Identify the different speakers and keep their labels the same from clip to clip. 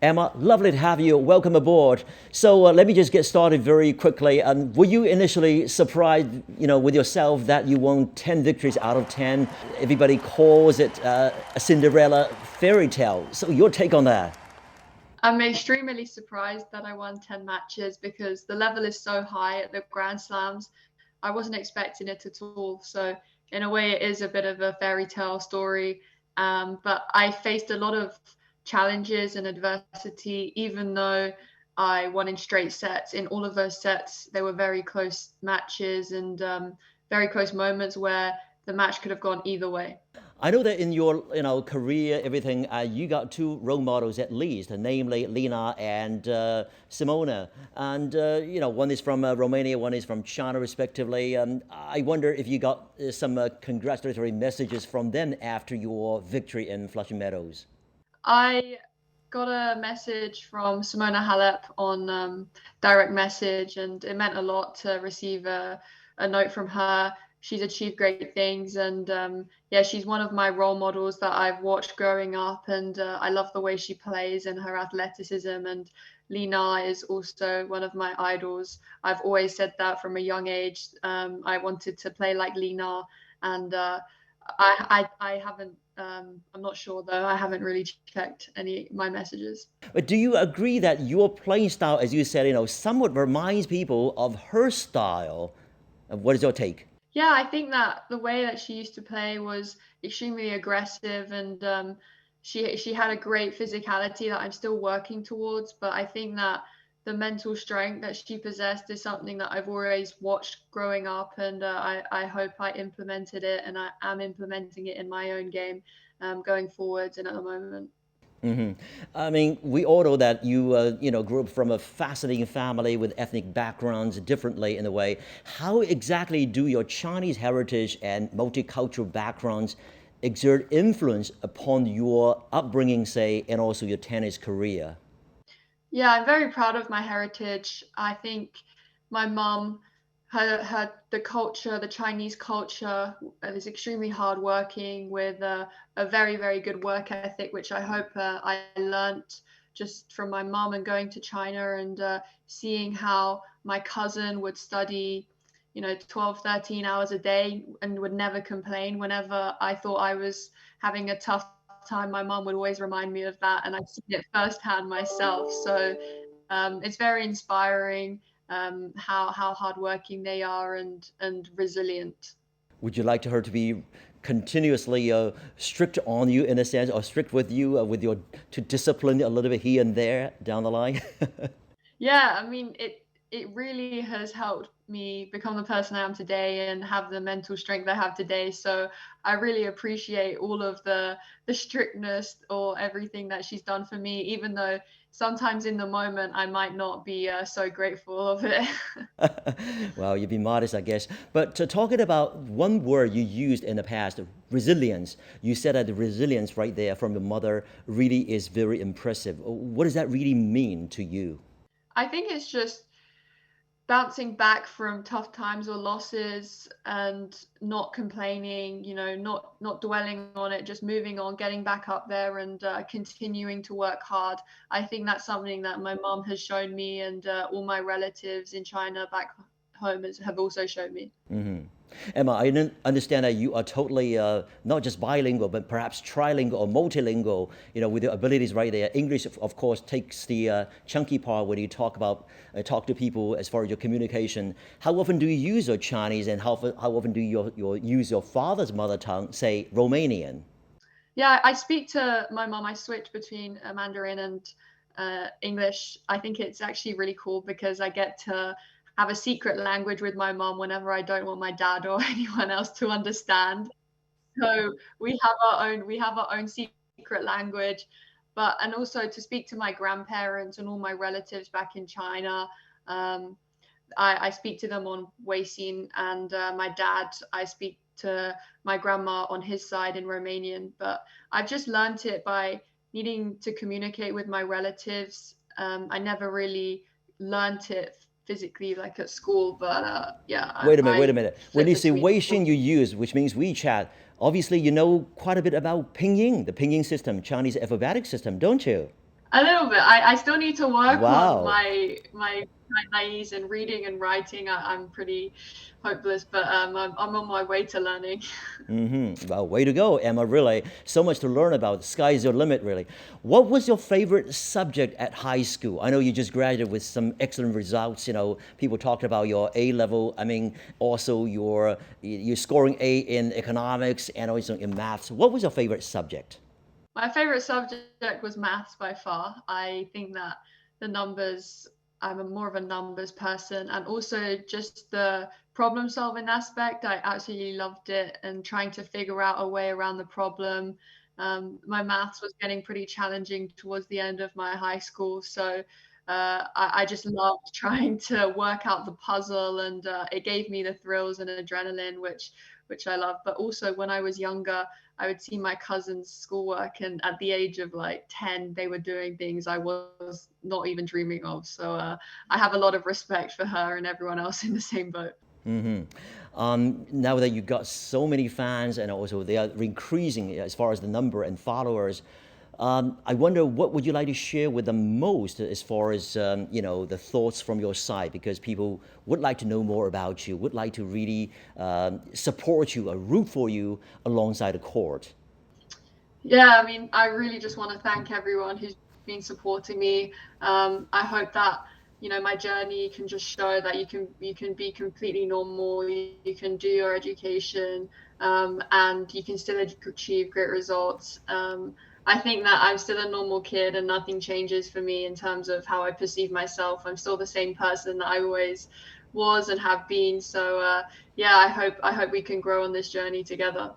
Speaker 1: Emma, lovely to have you. Welcome aboard. So let me just get started very quickly. Were you initially surprised, with yourself that you won 10 victories out of 10? Everybody calls it a Cinderella fairy tale. So your take on that?
Speaker 2: I'm extremely surprised that I won 10 matches because the level is so high at the Grand Slams. I wasn't expecting it at all. So in a way, it is a bit of a fairy tale story. But I faced a lot of challenges and adversity, even though I won in straight sets. In all of those sets, they were very close matches and very close moments where the match could have gone either way.
Speaker 1: I know that in your career, everything, you got two role models at least, namely Lena and Simona. And, one is from Romania, one is from China, respectively. I wonder if you got some congratulatory messages from them after your victory in Flushing Meadows.
Speaker 2: I got a message from Simona Halep on direct message, and it meant a lot to receive a note from her. She's achieved great things, and she's one of my role models that I've watched growing up, and I love the way she plays and her athleticism. And Lena is also one of my idols. I've always said that from a young age. I wanted to play like Lena, and I haven't. I'm not sure though. I haven't really checked any of my messages.
Speaker 1: But do you agree that your playing style, as you said, somewhat reminds people of her style? What is your take?
Speaker 2: Yeah, I think that the way that she used to play was extremely aggressive, and she had a great physicality that I'm still working towards. But I think that the mental strength that she possessed is something that I've always watched growing up, and I hope I implemented it, and I am implementing it in my own game going forwards and at the moment.
Speaker 1: Hmm. I mean, we all know that you, grew up from a fascinating family with ethnic backgrounds differently in a way. How exactly do your Chinese heritage and multicultural backgrounds exert influence upon your upbringing, say, and also your tennis career?
Speaker 2: Yeah, I'm very proud of my heritage. I think my mom, the culture, the Chinese culture, is extremely hardworking with a very, very good work ethic, which I hope I learnt just from my mom and going to China and seeing how my cousin would study, 12, 13 hours a day and would never complain. Whenever I thought I was having a tough time, my mom would always remind me of that, and I've seen it firsthand myself. So it's very inspiring how hardworking they are and resilient.
Speaker 1: Would you like her to be continuously strict on you in a sense, or strict with you to discipline a little bit here and there down the line?
Speaker 2: Yeah, I mean, it really has helped me become the person I am today and have the mental strength I have today. So I really appreciate all of the strictness or everything that she's done for me, even though sometimes in the moment I might not be so grateful of it.
Speaker 1: Well, you'd be modest, I guess. But talking about one word you used in the past, resilience, you said that the resilience right there from your mother really is very impressive. What does that really mean to you?
Speaker 2: I think it's just bouncing back from tough times or losses and not complaining, not dwelling on it, just moving on, getting back up there and continuing to work hard. I think that's something that my mom has shown me, and all my relatives in China back home have also shown me.
Speaker 1: Hmm. Emma, I understand that you are totally not just bilingual, but perhaps trilingual or multilingual, with your abilities right there. English, of course, takes the chunky part when you talk to people as far as your communication. How often do you use your Chinese, and how often do you use your father's mother tongue, say Romanian?
Speaker 2: Yeah, I speak to my mom. I switch between Mandarin and English. I think it's actually really cool because I get to have a secret language with my mom whenever I don't want my dad or anyone else to understand. So we have our own secret language, but and also to speak to my grandparents and all my relatives back in China. Um, I speak to them on Weixin, and my dad, I speak to my grandma on his side in Romanian. But I've just learned it by needing to communicate with my relatives. I never really learnt it physically like at school, but yeah,
Speaker 1: Wait a minute, wait a
Speaker 2: I
Speaker 1: minute. When
Speaker 2: flip
Speaker 1: you say
Speaker 2: between the
Speaker 1: Weixin
Speaker 2: two.
Speaker 1: you use, which means WeChat, obviously you know quite a bit about Pinyin, the Pinyin system, Chinese alphabetic system, don't you?
Speaker 2: A little bit. I still need to work on
Speaker 1: Wow.
Speaker 2: my Chinese and reading and writing. I'm pretty hopeless, but I'm on my way to learning.
Speaker 1: Well, way to go, Emma, really. So much to learn about. Sky's your limit, really. What was your favorite subject at high school? I know you just graduated with some excellent results. You know, people talked about your A level. I mean, also you're scoring A in economics and also in maths. What was your favorite subject?
Speaker 2: My favorite subject was maths by far. I think that the numbers, I'm more of a numbers person, and also just the problem solving aspect. I absolutely loved it and trying to figure out a way around the problem. My maths was getting pretty challenging towards the end of my high school, so I just loved trying to work out the puzzle, and it gave me the thrills and adrenaline, which I love. But also, when I was younger, I would see my cousins' schoolwork, and at the age of like 10, they were doing things I was not even dreaming of. So I have a lot of respect for her and everyone else in the same boat.
Speaker 1: Now that you've got so many fans and also they are increasing as far as the number and followers, I wonder what would you like to share with them most as far as the thoughts from your side, because people would like to know more about you, would like to really support you or root for you alongside the court.
Speaker 2: Yeah, I mean, I really just want to thank everyone who's been supporting me. I hope that my journey can just show that you can be completely normal. You can do your education, and you can still achieve great results. I think that I'm still a normal kid, and nothing changes for me in terms of how I perceive myself. I'm still the same person that I always was and have been. So yeah, I hope we can grow on this journey together.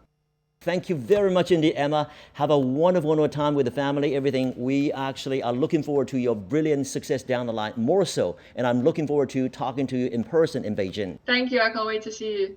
Speaker 1: Thank you very much indeed, Emma. Have a wonderful time with the family, everything. We actually are looking forward to your brilliant success down the line, more so. And I'm looking forward to talking to you in person in Beijing.
Speaker 2: Thank you. I can't wait to see you.